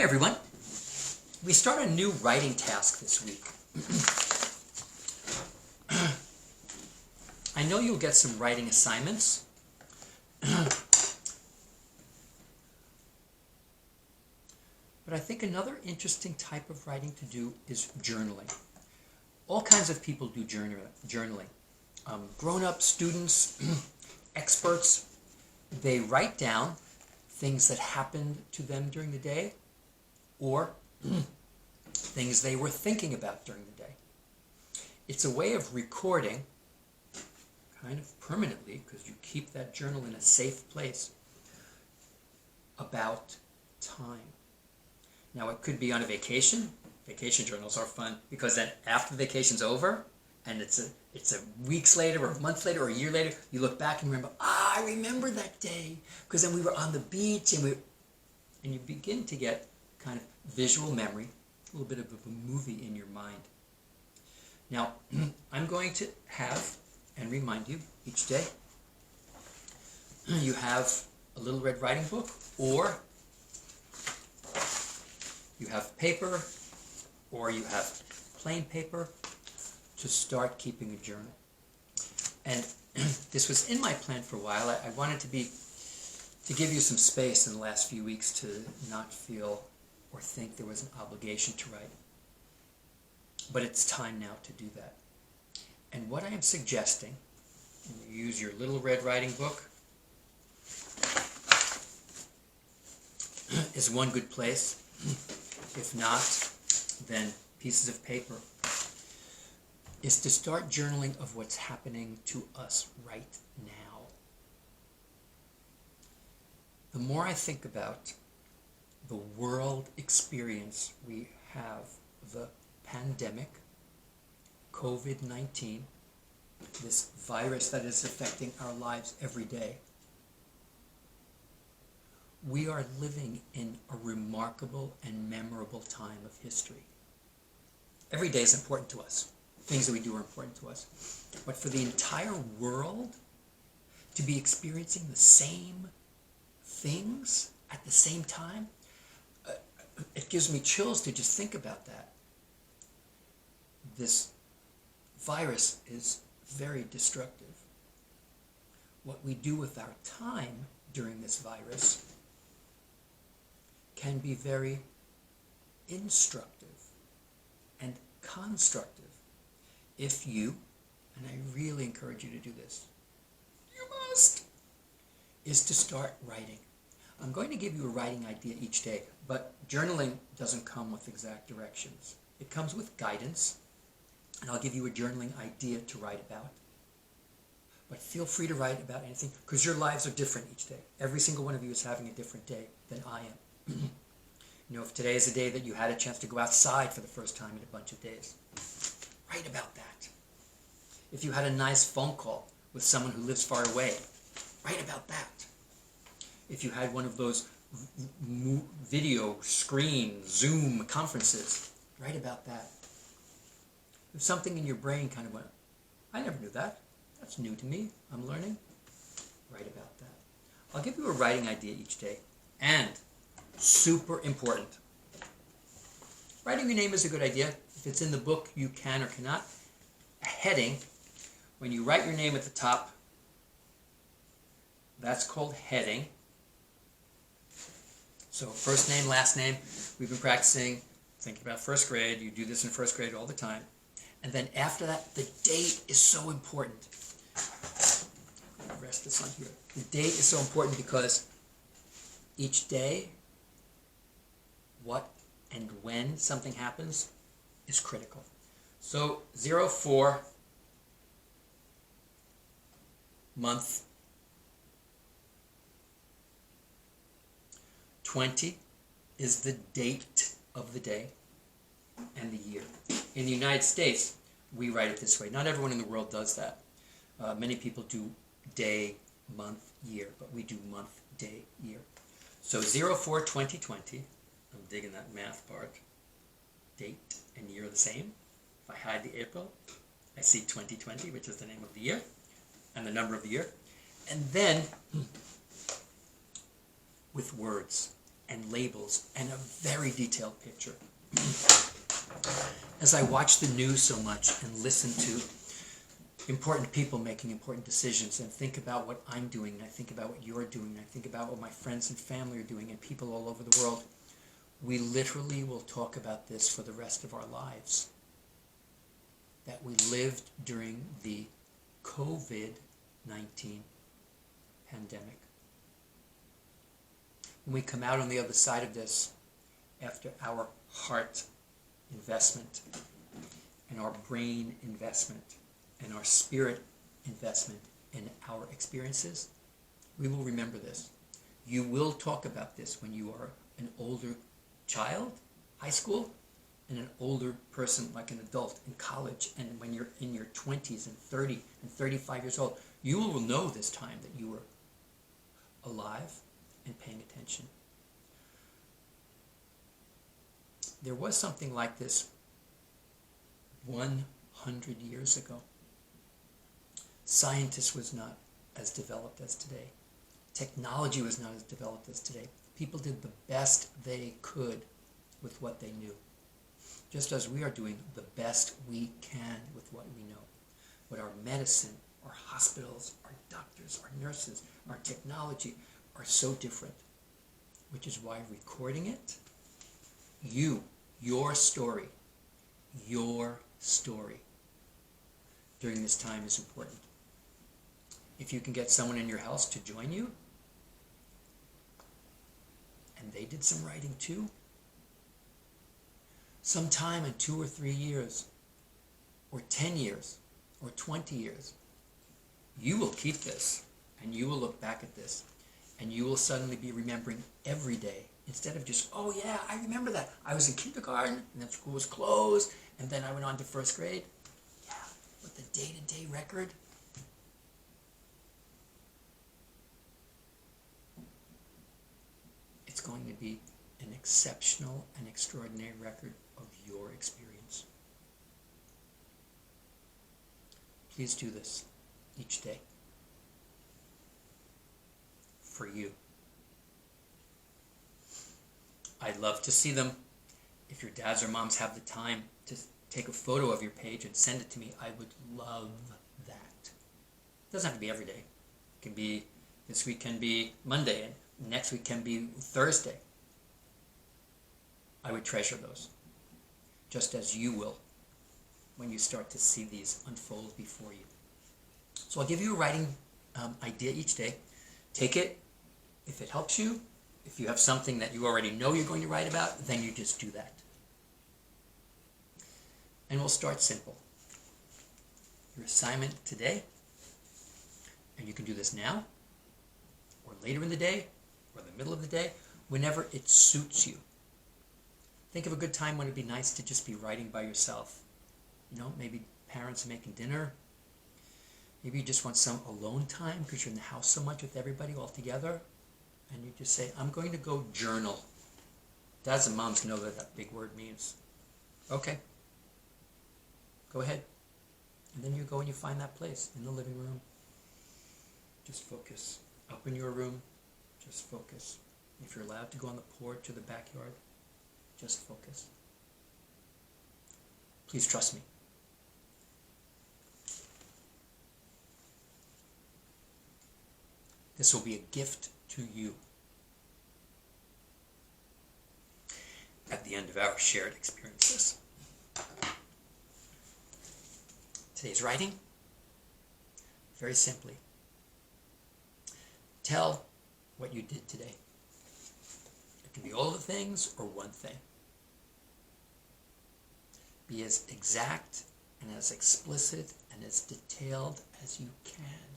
everyone. We start a new writing task this week. I know you'll get some writing assignments. But I think another interesting type of writing to do is journaling. All kinds of people do journaling. Grown-ups, students, experts, they write down things that happened to them during the day or things they were thinking about during the day. It's a way of recording, kind of permanently, because you keep that journal in a safe place, about time. Now, it could be on a vacation. Vacation journals are fun because then after the vacation's over and it's a weeks later or a month later or a year later, you look back and remember, I remember that day because then we were on the beach and you begin to get kind of visual memory, a little bit of a movie in your mind. Now, I'm going to have and remind you each day, you have a little red writing book or you have paper, or you have plain paper to start keeping a journal. And this was in my plan for a while. I wanted to give you some space in the last few weeks to not feel or think there was an obligation to write. But it's time now to do that. And what I am suggesting, and you use your little red writing book, is one good place. If not, then pieces of paper, is to start journaling of what's happening to us right now. The more I think about the world experience we have, the pandemic, COVID-19, this virus that is affecting our lives every day, we are living in a remarkable and memorable time of history. Every day is important to us. Things that we do are important to us. But for the entire world to be experiencing the same things at the same time, it gives me chills to just think about that. This virus is very destructive. What we do with our time during this virus can be very instructive and constructive if you, and I really encourage you to do this, you must, is to start writing. I'm going to give you a writing idea each day, but journaling doesn't come with exact directions. It comes with guidance, and I'll give you a journaling idea to write about. But feel free to write about anything, because your lives are different each day. Every single one of you is having a different day than I am. You know, if today is a day that you had a chance to go outside for the first time in a bunch of days, write about that. If you had a nice phone call with someone who lives far away, write about that. If you had one of those video, screen, Zoom conferences, write about that. If something in your brain kind of went, I never knew that. That's new to me. I'm learning. Write about that. I'll give you a writing idea each day. And super important, writing your name is a good idea. If it's in the book, you can or cannot. A heading, when you write your name at the top, that's called heading. So first name, last name, we've been practicing, thinking about first grade. You do this in first grade all the time. And then after that, the date is so important. I'm going to rest this on here. The date is so important because each day, what and when something happens is critical. So 04 month 20 is the date of the day and the year. In the United States, we write it this way. Not everyone in the world does that. Many people do day, month, year, but we do month, day, year. So 04/2020, I'm digging that math part. Date and year are the same. If I hide the April, I see 2020, which is the name of the year, and the number of the year. And then, with words. and labels and a very detailed picture. As I watch the news so much and listen to important people making important decisions and think about what I'm doing, and I think about what you're doing, and I think about what my friends and family are doing and people all over the world, we literally will talk about this for the rest of our lives. That we lived during the COVID-19 pandemic. When we come out on the other side of this, after our heart investment and our brain investment and our spirit investment in our experiences, we will remember this. You will talk about this when you are an older child, high school, and an older person like an adult in college, and when you're in your 20s and 30 and 35 years old. You will know this time that you were alive and paying attention. There was something like this 100 years ago. Scientists was not as developed as today. Technology was not as developed as today. People did the best they could with what they knew. Just as we are doing the best we can with what we know. What our medicine, our hospitals, our doctors, our nurses, our technology are so different. Which is why recording it, your story during this time is important. If you can get someone in your house to join you, and they did some writing too, sometime in 2 or 3 years, or 10 years, or 20 years, you will keep this, and you will look back at this, and you will suddenly be remembering every day, instead of just, oh yeah, I remember that. I was in kindergarten, and then school was closed, and then I went on to first grade. Yeah, with the day-to-day record. It's going to be an exceptional and extraordinary record of your experience. Please do this each day for you. I'd love to see them. If your dads or moms have the time to take a photo of your page and send it to me, I would love that. It doesn't have to be every day. It can be, this week can be Monday, and next week can be Thursday. I would treasure those, just as you will when you start to see these unfold before you. So I'll give you a writing idea each day. Take it. If it helps you, if you have something that you already know you're going to write about, then you just do that. And we'll start simple. Your assignment today, and you can do this now, or later in the day, or the middle of the day, whenever it suits you. Think of a good time when it'd be nice to just be writing by yourself. You know, maybe parents are making dinner. Maybe you just want some alone time because you're in the house so much with everybody all together. And you just say, I'm going to go journal. Dads and moms know what that big word means. Okay. Go ahead. And then you go and you find that place in the living room. Just focus. Up in your room, just focus. If you're allowed to go on the porch or the backyard, just focus. Please trust me. This will be a gift to you at the end of our shared experiences. Today's writing, very simply, tell what you did today. It can be all the things or one thing. Be as exact and as explicit and as detailed as you can.